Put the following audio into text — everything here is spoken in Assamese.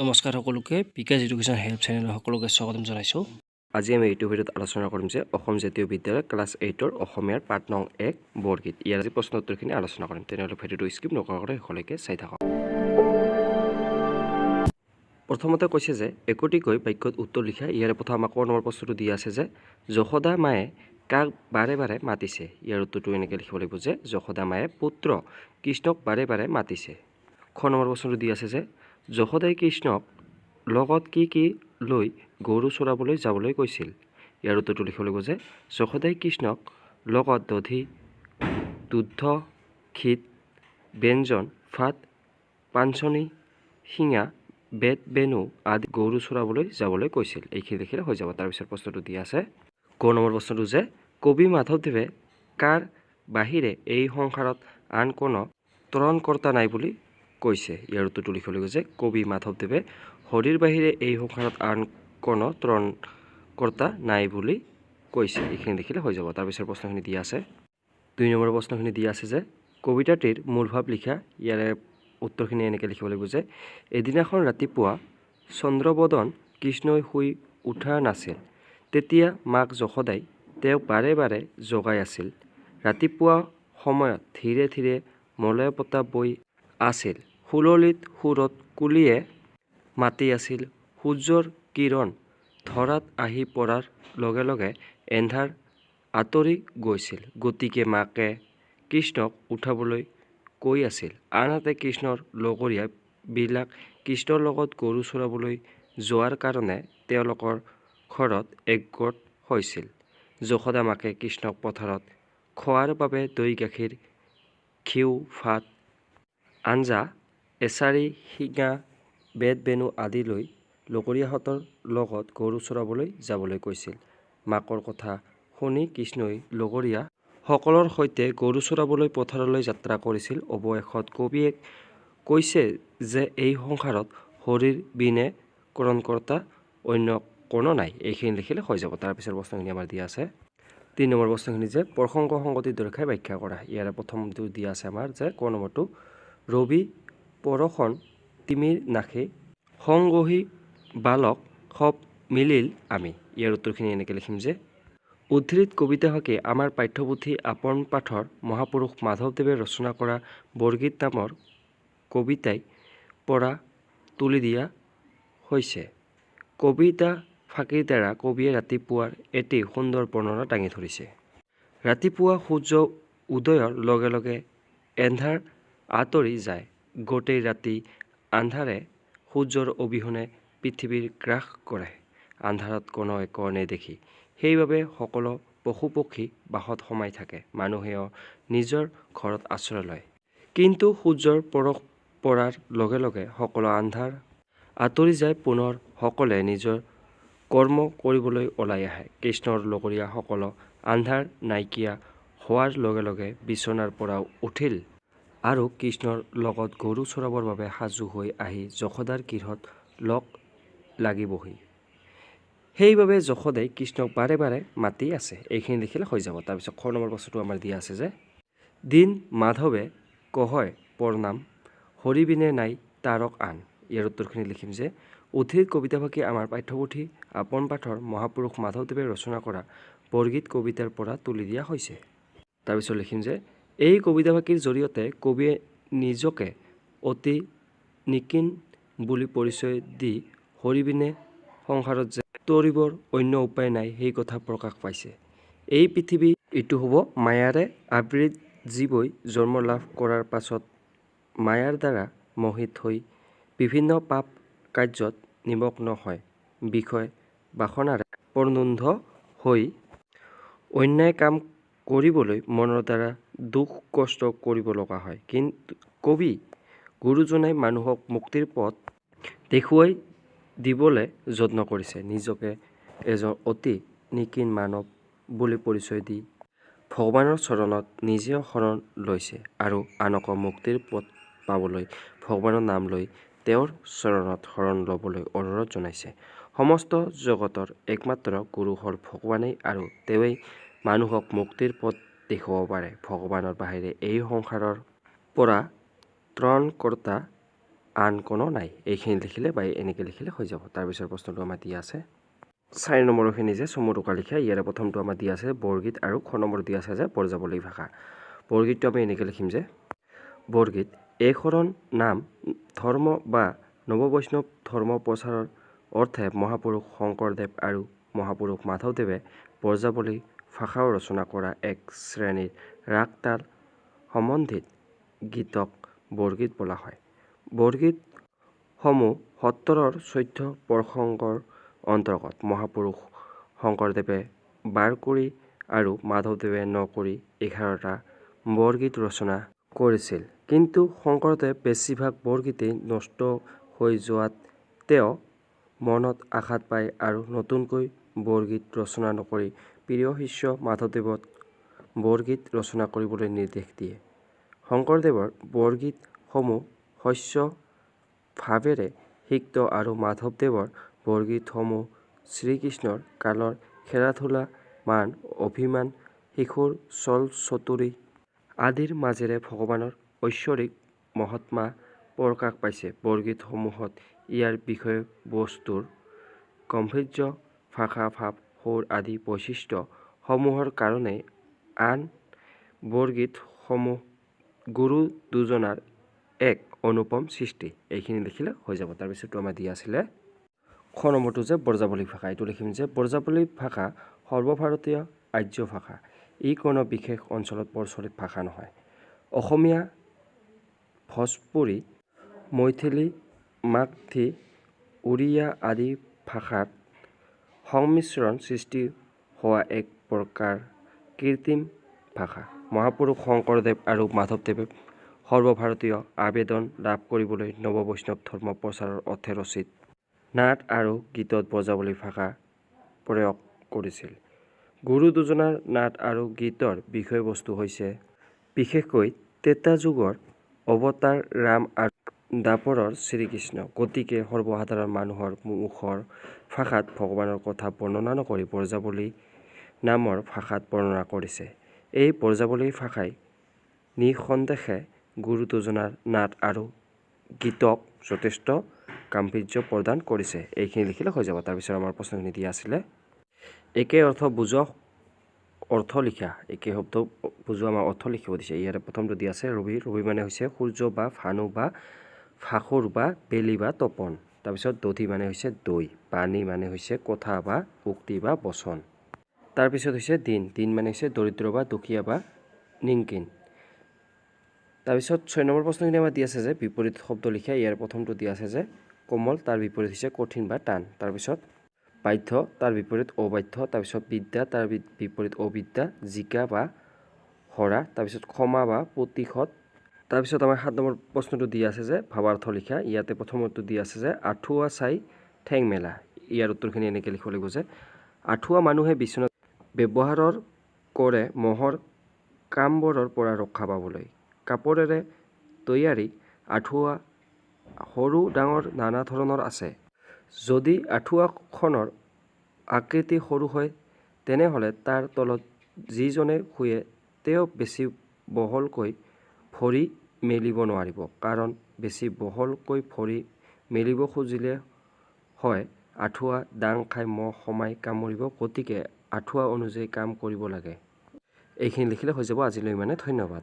নমস্কাৰ সকলোকে বিকাশ এডুকেশ্যন হেল্প চেনেলৰ সকলোকে স্বাগতম জনাইছোঁ। আজি আমি এইটো ভিডিঅ'ত আলোচনা কৰিম যে অসম জাতীয় বিদ্যালয় ক্লাছ 8ৰ অসমীয়াৰ পাঠ নং 1 বৰগীত। ইয়াৰ আজি প্ৰশ্ন উত্তৰখিনি আলোচনা কৰিম। তেনেহ'লে ভিডিঅ'টো স্কিপ নকৰাকৈ শেষলৈকে চাই থাকক। প্ৰথমতে কৈছে যে একোটিকৈ বাক্যত উত্তৰ লিখা। ইয়াৰে প্ৰথম আমাক নম্বৰ প্ৰশ্নটো দিয়া আছে যে যশোদা মায়ে কাক বাৰে বাৰে মাতিছে। ইয়াৰ উত্তৰটো এনেকৈ লিখিব লাগিব যে যশোদা মায়ে পুত্ৰ কৃষ্ণক বাৰে বাৰে মাতিছে। খ নম্বৰ প্ৰশ্নটো দিয়া আছে যে যশোদাই কৃষ্ণক লগত কি লৈ গৰু চৰাবলৈ যাবলৈ কৈছিল। ইয়াৰ উত্তৰটো লিখিব লাগিব যে যশোদাই কৃষ্ণক লগত দধি দুগ্ধ ক্ষীৰ ব্যঞ্জন ভাত পাঞ্চনি শিঙা বেত বেনু আদি গৰু চৰাবলৈ যাবলৈ কৈছিল। এইখিনি লিখিলে হৈ যাব। তাৰপিছত প্ৰশ্নটো দিয়া আছে ক নম্বৰ প্ৰশ্নটো যে কবি মাধৱদেৱে কাৰ বাহিৰে এই সংসাৰত আন কোনো ত্ৰণকৰ্তা নাই বুলি কৈছে। ইয়াৰ উত্তৰটো লিখিব লাগিব যে কবি মাধৱদেৱে হৰিৰ বাহিৰে এই সংসাৰত আন কোনো ত্ৰণকৰ্তা নাই বুলি কৈছে। এইখিনি লিখিলে হৈ যাব। তাৰপিছত প্ৰশ্নখিনি দিয়া আছে 2 নম্বৰ প্ৰশ্নখিনি দিয়া আছে যে কবিতাটিৰ মূল ভাৱ লিখা। ইয়াৰে উত্তৰখিনি এনেকৈ লিখিব লাগিব যে এদিনাখন ৰাতিপুৱা চন্দ্ৰবদন কৃষ্ণই শুই উঠা নাছিল। তেতিয়া মাক যশোদাই তেওঁক বাৰে বাৰে জগাই আছিল। ৰাতিপুৱা সময়ত ধীৰে ধীৰে মলয় বতাহ বৈ আছিল। সুললিত সুৰত কুলিয়ে মাতি আছিল। সূৰ্যৰ কিৰণ ধৰাত আহি পৰাৰ লগে লগে এন্ধাৰ আঁতৰি গৈছিল। গতিকে মাকে কৃষ্ণক উঠাবলৈ কৈ আছিল। আনহাতে কৃষ্ণৰ লগৰীয়া বিলাক কৃষ্ণৰ লগত গৰু চৰাবলৈ যোৱাৰ কাৰণে তেওঁলোকৰ ঘৰত একগোট হৈছিল। যশোদা মাকে কৃষ্ণক পথাৰত খোৱাৰ বাবে দৈ গাখীৰ ঘিউ ভাত আঞ্জা এছাৰি শিঙা বেত বেনু আদি লৈ লগৰীয়াহঁতৰ লগত গৰু চৰাবলৈ যাবলৈ কৈছিল। মাকৰ কথা শুনি কৃষ্ণই লগৰীয়া সকলৰ সৈতে গৰু চৰাবলৈ পথাৰলৈ যাত্ৰা কৰিছিল। অৱশেষত কবিয়ে কৈছে যে এই সংসাৰত হৰিৰ বিনে ত্ৰণকৰ্তা অন্য কোনো নাই। এইখিনি লিখিলে হৈ যাব। তাৰপিছত প্ৰশ্নখিনি আমাৰ দিয়া আছে 3 নম্বৰ প্ৰশ্নখিনি যে প্ৰসংগ সংগতি দৰ্শাই ব্যাখ্যা কৰা। ইয়াৰে প্ৰথমটো দিয়া আছে আমাৰ যে ক নম্বৰটো ৰবি পৰশন তিমিৰ নাখে সংগহি বালক সব মিলিল আমি। ইয়াৰ উত্তৰখিনি এনেকৈ লিখিম যে উদ্ধৃত কবিতাফাঁকি আমাৰ পাঠ্যপুথি আপোন পাঠৰ মহাপুৰুষ মাধৱদেৱে ৰচনা কৰা বৰগীত নামৰ কবিতাই পৰা তুলি দিয়া হৈছে। কবিতা ফাঁকিৰ দ্বাৰা কবিয়ে ৰাতিপুৱাৰ এটি সুন্দৰ বৰ্ণনা দাঙি ধৰিছে। ৰাতিপুৱা সূৰ্য উদয়ৰ লগে লগে এন্ধাৰ আঁতৰি যায়। গোটেই ৰাতি আন্ধাৰে সূৰ্যৰ অবিহনে পৃথিৱীৰ গ্ৰাস কৰে। আন্ধাৰত কোনো একো নেদেখি সেইবাবে সকলো পশু পক্ষী বাসত সোমাই থাকে। মানুহেও নিজৰ ঘৰত আশ্ৰয় লয়। কিন্তু সূৰ্যৰ পৰশ পৰাৰ লগে লগে সকলো আন্ধাৰ আঁতৰি যায়। পুনৰ সকলোৱে নিজৰ কৰ্ম কৰিবলৈ ওলাই আহে। কৃষ্ণৰ লগৰীয়া সকলো আন্ধাৰ নাইকিয়া হোৱাৰ লগে লগে বিচনাৰ পৰা উঠিল আৰু কৃষ্ণৰ লগত গৰু চৰাবৰ বাবে সাজু হৈ আহি যশোদাৰ গৃহত লগ লাগিবহি। সেইবাবে যশোদাই কৃষ্ণক বাৰে বাৰে মাতি আছে। এইখিনি লিখিলে হৈ যাব। তাৰপিছত খ নম্বৰ প্ৰশ্নটো আমাৰ দিয়া আছে যে দিন মাধৱে কহয় পৰনাম হৰিবিনে নাই তাৰক আন। ইয়াৰ উত্তৰখিনি লিখিম যে উদ্ধৃত কবিতাফাঁকি আমাৰ পাঠ্যপুথি আপোন পাঠৰ মহাপুৰুষ মাধৱদেৱে ৰচনা কৰা বৰগীত কবিতাৰ পৰা তুলি দিয়া হৈছে। তাৰপিছত লিখিম যে এই কবিতাফাঁকিৰ জৰিয়তে কবিয়ে নিজকে অতি নিকিন বুলি পৰিচয় দি হৰিবিনে সংসাৰত যে তৰিবৰ অন্য উপায় নাই সেই কথা প্ৰকাশ পাইছে। এই পৃথিৱী ইটো হ'ব মায়াৰে আবৃত জীৱই জন্ম লাভ কৰাৰ পাছত মায়াৰ দ্বাৰা মোহিত হৈ বিভিন্ন পাপ কাৰ্যত নিমগ্ন হয়। বিষয় বাসনাৰে পৰিণুদ্ধ হৈ অন্যায় কাম কৰিবলৈ মনৰ দ্বাৰা দুখ কষ্ট কৰিব লগা হয়। কিন্তু কবি গুৰুজনাই মানুহক মুক্তিৰ পথ দেখুৱাই দিবলৈ যত্ন কৰিছে। নিজকে এজন অতি নিকিন মানৱ বুলি পৰিচয় দি ভগৱানৰ চৰণত নিজেও শৰণ লৈছে আৰু আনকো মুক্তিৰ পথ পাবলৈ ভগৱানৰ নাম লৈ তেওঁৰ চৰণত শৰণ ল'বলৈ অনুৰোধ জনাইছে। সমস্ত জগতৰ একমাত্ৰ গুৰু হ'ল ভগৱানেই আৰু তেওঁৱেই মানুহক মুক্তিৰ পথ দেখুৱাব পাৰে। ভগৱানৰ বাহিৰে এই সংসাৰৰ পৰা ত্ৰণকৰ্তা আন কোনো নাই। এইখিনি লিখিলে বা এনেকৈ লিখিলে হৈ যাব। তাৰপিছৰ প্ৰশ্নটো আমাৰ দিয়া আছে 4 নম্বৰখিনি যে চমু টোকা লিখা, ইয়াৰে প্ৰথমটো আমাৰ দিয়া আছে বৰগীত আৰু খ নম্বৰ দিয়া আছে যে ব্ৰজাৱলী ভাষা। বৰগীতটো আমি এনেকৈ লিখিম যে বৰগীত এইশৰণ নাম ধৰ্ম বা নৱবৈষ্ণৱ ধৰ্ম প্ৰচাৰৰ অৰ্থে মহাপুৰুষ শংকৰদেৱ আৰু মহাপুৰুষ মাধৱদেৱে ব্ৰজাৱলী ভাষাও ৰচনা কৰা এক শ্ৰেণীৰ ৰাগ তাল সম্বন্ধিত গীতক বৰগীত বোলা হয়। বৰগীতসমূহ সত্তৰৰ 14 প্ৰসংগৰ অন্তৰ্গত। মহাপুৰুষ শংকৰদেৱে 12 কৰি আৰু মাধৱদেৱে 9 কৰি 11টা বৰগীত ৰচনা কৰিছিল। কিন্তু শংকৰদেৱ বেছিভাগ বৰগীতেই নষ্ট হৈ যোৱাত তেওঁ মনত আঘাত পায় আৰু নতুনকৈ বৰগীত ৰচনা নকৰি প্ৰিয় শিষ্য মাধৱদেৱক বৰগীত ৰচনা কৰিবলৈ নিৰ্দেশ দিয়ে। শংকৰদেৱৰ বৰগীতসমূহ শস্য ভাৱেৰে সিক্ত আৰু মাধৱদেৱৰ বৰগীতসমূহ শ্ৰীকৃষ্ণৰ কালৰ খেলা-ধূলা, মান অভিমান, শিশুৰ ছল-চতুৰি আদিৰ মাজেৰে ভগৱানৰ ঐশ্বৰিক মহাত্মা প্ৰকাশ পাইছে। বৰগীতসমূহত ইয়াৰ বিষয়বস্তুৰ গাম্ভীৰ্য, ভাষা, ভাৱ, সুৰ আদি বৈশিষ্ট্য সমূহৰ কাৰণেই আন বৰগীতসমূহ গুৰু দুজনাৰ এক অনুপম সৃষ্টি। এইখিনি লিখিলে হৈ যাব। তাৰপিছতো আমাৰ দিয়া আছিলে খ নম্বৰটো যে ব্ৰজাৱলী ভাষা। এইটো লিখিম যে ব্ৰজাৱলী ভাষা সৰ্বভাৰতীয় আৰ্য ভাষা। ই কোনো বিশেষ অঞ্চলত প্ৰচলিত ভাষা নহয়। অসমীয়া, ভোজপুৰী, মৈথিলী, মাগধী, উড়িয়া আদি ভাষাত সংমিশ্ৰণ সৃষ্টি হোৱা এক প্ৰকাৰ কৃত্ৰিম ভাষা। মহাপুৰুষ শংকৰদেৱ আৰু মাধৱদেৱে সৰ্বভাৰতীয় আবেদন লাভ কৰিবলৈ নৱবৈষ্ণৱ ধৰ্ম প্ৰচাৰৰ অৰ্থে ৰচিত নাট আৰু গীতত ব্ৰজাৱলী ভাষা প্ৰয়োগ কৰিছিল। গুৰু দুজনাৰ নাট আৰু গীতৰ বিষয়বস্তু হৈছে বিশেষকৈ ত্ৰেতা যুগৰ অৱতাৰ ৰাম আৰু দ্বাপৰৰ শ্ৰীকৃষ্ণ। গতিকে সৰ্বসাধাৰণ মানুহৰ মুখৰ ভাষাত ভগৱানৰ কথা বৰ্ণনা নকৰি ব্ৰজাৱলী নামৰ ভাষাত বৰ্ণনা কৰিছে। এই ব্ৰজাৱলী ভাষাই নিঃসন্দেহে গুৰু দুজনাৰ নাট আৰু গীতক যথেষ্ট গাম্ভীৰ্য প্ৰদান কৰিছে। এইখিনি লিখিলে হৈ যাব। তাৰপিছত আমাৰ প্ৰশ্নখিনি দিয়া আছিলে একে অৰ্থ বুজোৱা অৰ্থ লিখা। একে শব্দ বুজোৱা আমাৰ অৰ্থ লিখিব দিছে। ইয়াৰে প্ৰথমটো দিয়া আছে ৰবি। ৰবি মানে হৈছে সূৰ্য বা ভানু বা ভাসুৰ বা বেলি বা তপন। তাৰপিছত দধি মানে হৈছে দৈ। বাণী মানে হৈছে কথা বা উক্তি বা বচন। তাৰপিছত হৈছে দিন। দিন মানে হৈছে দৰিদ্ৰ বা দুখীয়া বা নিংকিন। তাৰপিছত 6 নম্বৰ প্ৰশ্নখিনি আমাৰ দিয়া আছে যে বিপৰীত শব্দ লিখা। ইয়াৰ প্ৰথমটো দিয়া আছে যে কোমল, তাৰ বিপৰীত হৈছে কঠিন বা টান। তাৰপিছত বাধ্য, তাৰ বিপৰীত অবাধ্য। তাৰপিছত বিদ্যা, তাৰ বিপৰীত অবিদ্যা। জিকা বা হৰা। তাৰপিছত ক্ষমা বা প্ৰতিশোধ। তাৰপিছত আমাৰ 7 নম্বৰ প্ৰশ্নটো দিয়া আছে যে ভাৱাৰ্থ লিখা। ইয়াতে প্ৰথমটো দিয়া আছে যে আঁঠুৱা চাই ঠেং মেলা। ইয়াৰ উত্তৰখিনি এনেকৈ লিখিব লাগিব যে আঁঠুৱা মানুহে বিচনাত ব্যৱহাৰ কৰে মহৰ কামবোৰৰ পৰা ৰক্ষা পাবলৈ। কাপোৰেৰে তৈয়াৰী আঁঠুৱা সৰু ডাঙৰ নানা ধৰণৰ আছে। যদি আঁঠুৱাখনৰ আকৃতি সৰু হয় তেনেহ'লে তাৰ তলত যিজনে শুৱে তেওঁ বেছি বহলকৈ ভৰি মেলিব নোৱাৰিব। কাৰণ বেছি বহলকৈ ভৰি মেলিব খুজিলে হয় আঁঠুৱা দাং খাই মহ সোমাই কামুৰিব। গতিকে আঁঠুৱা অনুযায়ী কাম কৰিব লাগে। এইখিনি লিখিলে হৈ যাব। আজিলৈ ইমানে। ধন্যবাদ।